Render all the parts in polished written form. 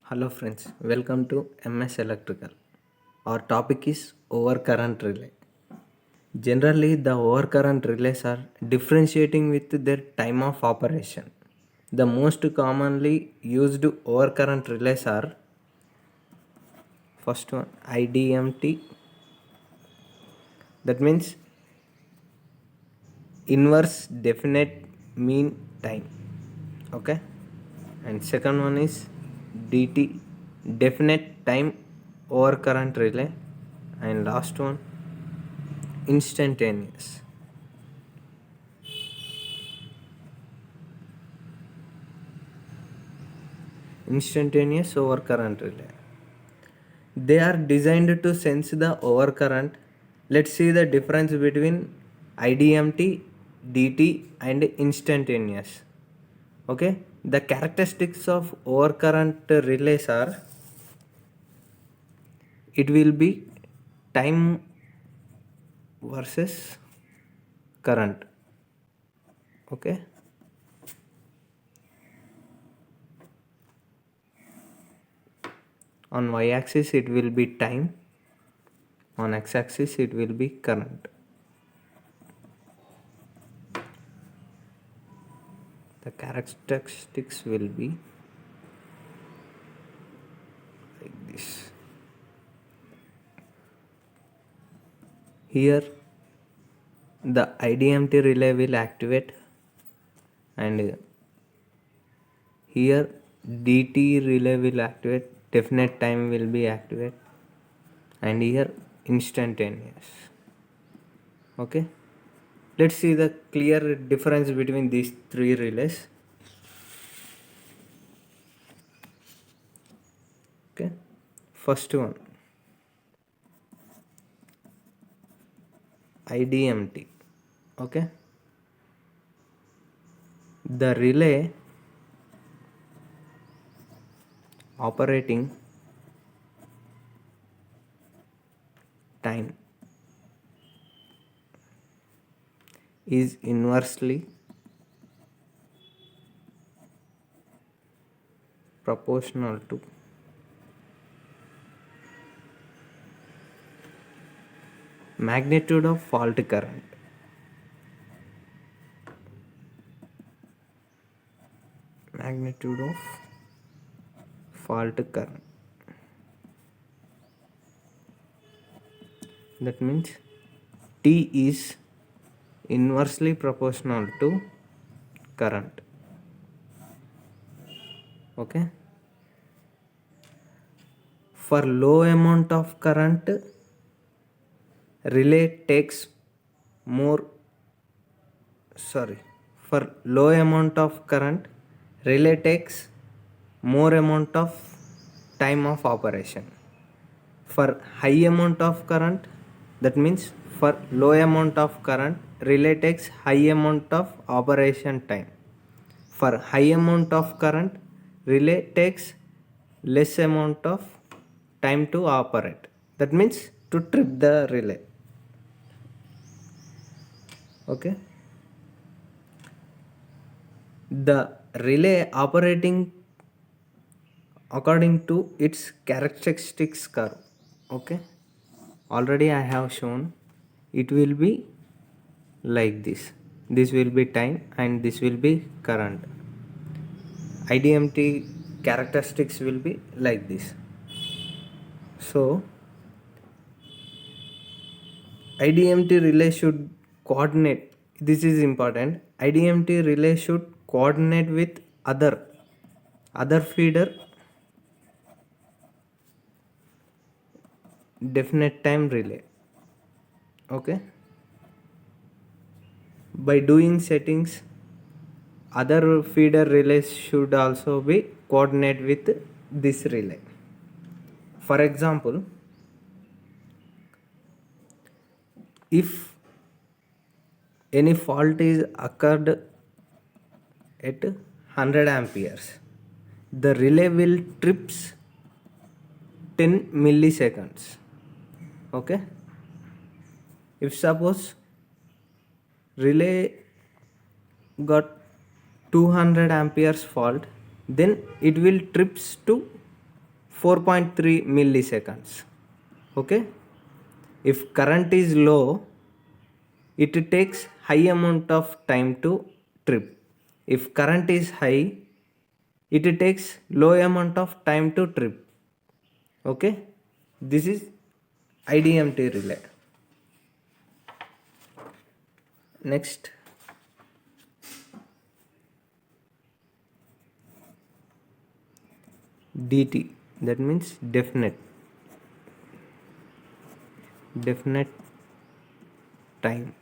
Hello friends, welcome to MS Electrical. Our topic is overcurrent relay. Generally, the overcurrent relays are differentiating with their time of operation. The most commonly used overcurrent relays are first one IDMT, that means inverse definite mean time. Okay, and second one is DT, definite time overcurrent relay, and last one instantaneous. Instantaneous overcurrent relay. They are designed to sense the overcurrent. Let's see the difference between IDMT, DT, and instantaneous. Okay, the characteristics of overcurrent relays are it will be time versus current. Okay, on y axis it will be time, on x axis it will be current. The characteristics will be like this. Here the IDMT relay will activate, and here DT relay will activate, definite time will be activate, and here instantaneous. Okay, let's see the clear difference between these three relays. Okay, first one IDMT. Okay, the relay operating time is inversely proportional to magnitude of fault current. Magnitude of fault current. That means T is inversely proportional to current. Okay, for low amount of current, relay takes more for low amount of current, relay takes more amount of time of operation. For high amount of current, that means for low amount of current, relay takes high amount of operation time. For high amount of current, relay takes less amount of time to operate. That means to trip the relay. Okay, the relay operating according to its characteristics curve. Okay, already I have shown. It will be like this. This will be time and this will be current. IDMT characteristics will be like this. So IDMT relay should coordinate. This is important. IDMT relay should coordinate with other feeder definite time relay. Okay, by doing settings, other feeder relays should also be coordinate with this relay. For example, if any fault is occurred at 100 amperes, the relay will trips 10 milliseconds. Okay, if suppose relay got 200 amperes fault, then it will trips to 4.3 milliseconds. Okay, if current is low, it takes high amount of time to trip. If current is high, it takes low amount of time to trip. Okay, this is IDMT relay. Next, DT, that means definite time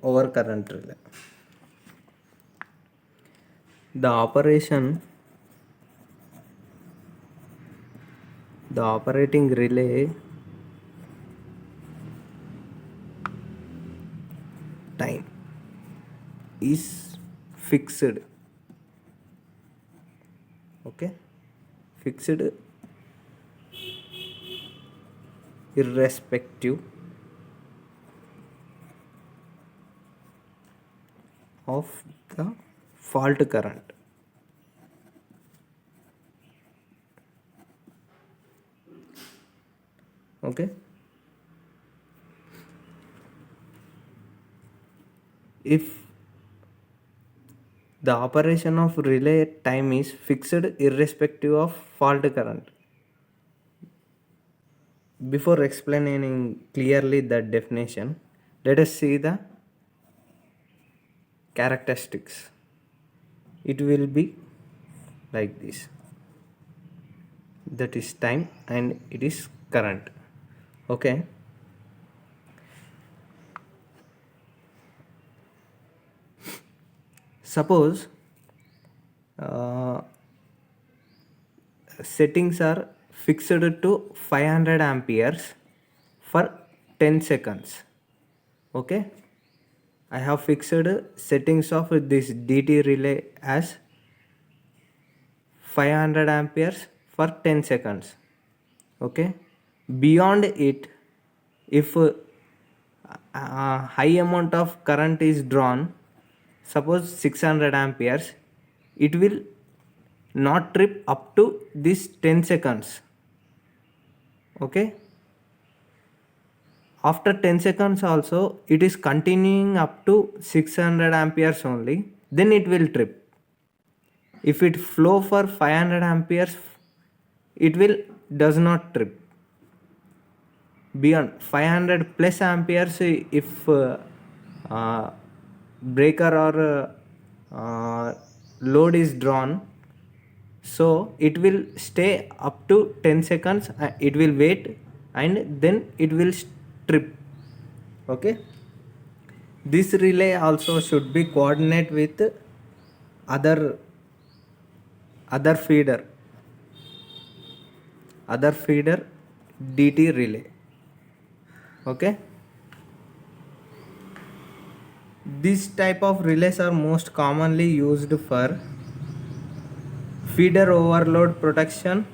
over current relay. The operating relay time is fixed. Okay, fixed irrespective of the fault current. Okay, if the operation of relay time is fixed irrespective of fault current. Before explaining clearly the definition, let us see the characteristics. It will be like this: that is time and it is current. Okay, suppose settings are fixed to 500 amperes for 10 seconds. Okay, I have fixed settings of this DT relay as 500 amperes for 10 seconds. Okay, beyond it, if high amount of current is drawn, suppose 600 amperes, it will not trip up to this 10 seconds. Okay, after 10 seconds also it is continuing up to 600 amperes only, then it will trip. If it flow for 500 amperes, it will does not trip. Beyond 500 plus amperes, if breaker or load is drawn, so it will stay up to 10 seconds, it will wait and then it will trip. Okay, this relay also should be coordinate with other feeder DT relay. Okay, this type of relays are most commonly used for feeder overload protection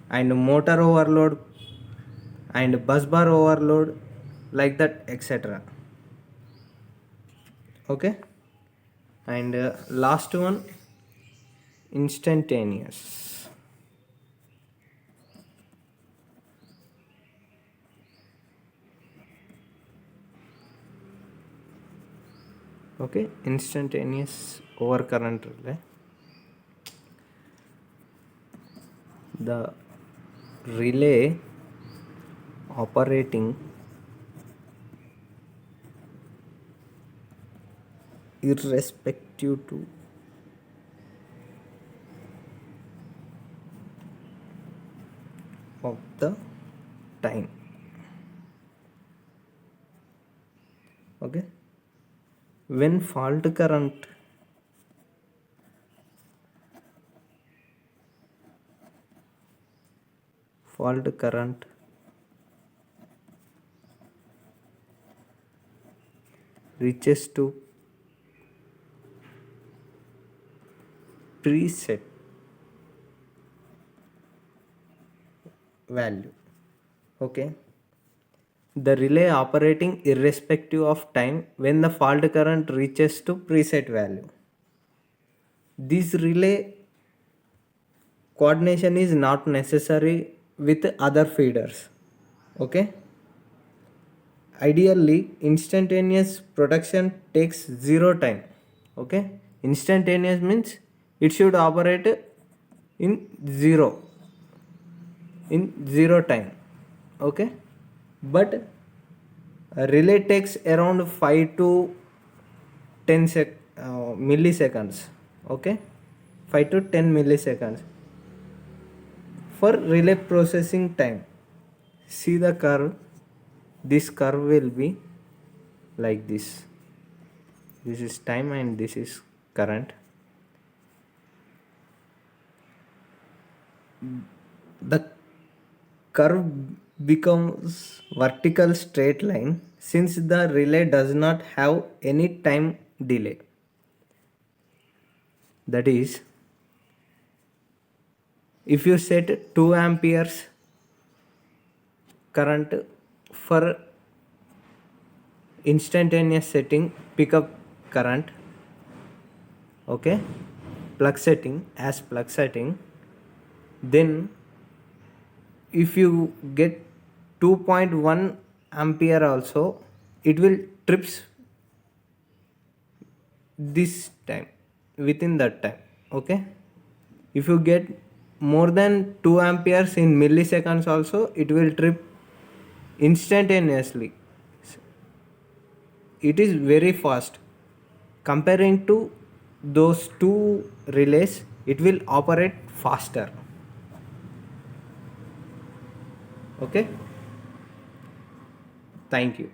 and motor overload and busbar overload, like that, etc. Okay, and last one, instantaneous. Okay, instantaneous overcurrent relay. The relay operating irrespective to of the time. Okay, when fault current reaches to preset value. Okay, the relay operating irrespective of time when the fault current reaches to preset value. This relay coordination is not necessary with other feeders. Okay, ideally instantaneous production takes zero time. Okay, instantaneous means it should operate in zero time. Okay, but a relay takes around 5 to 10 milliseconds. Okay, 5 to 10 milliseconds for relay processing time. See the curve. This curve will be like this. This is time and this is current. The curve becomes vertical straight line since the relay does not have any time delay. That is, if you set 2 amperes current for instantaneous setting, pickup current, okay, plug setting as plug setting, then if you get 2.1 ampere also, it will trips this time, within that time. Okay, if you get more than 2 amperes in milliseconds also, it will trip instantaneously. It is very fast. Comparing to those two relays, it will operate faster. Okay, thank you.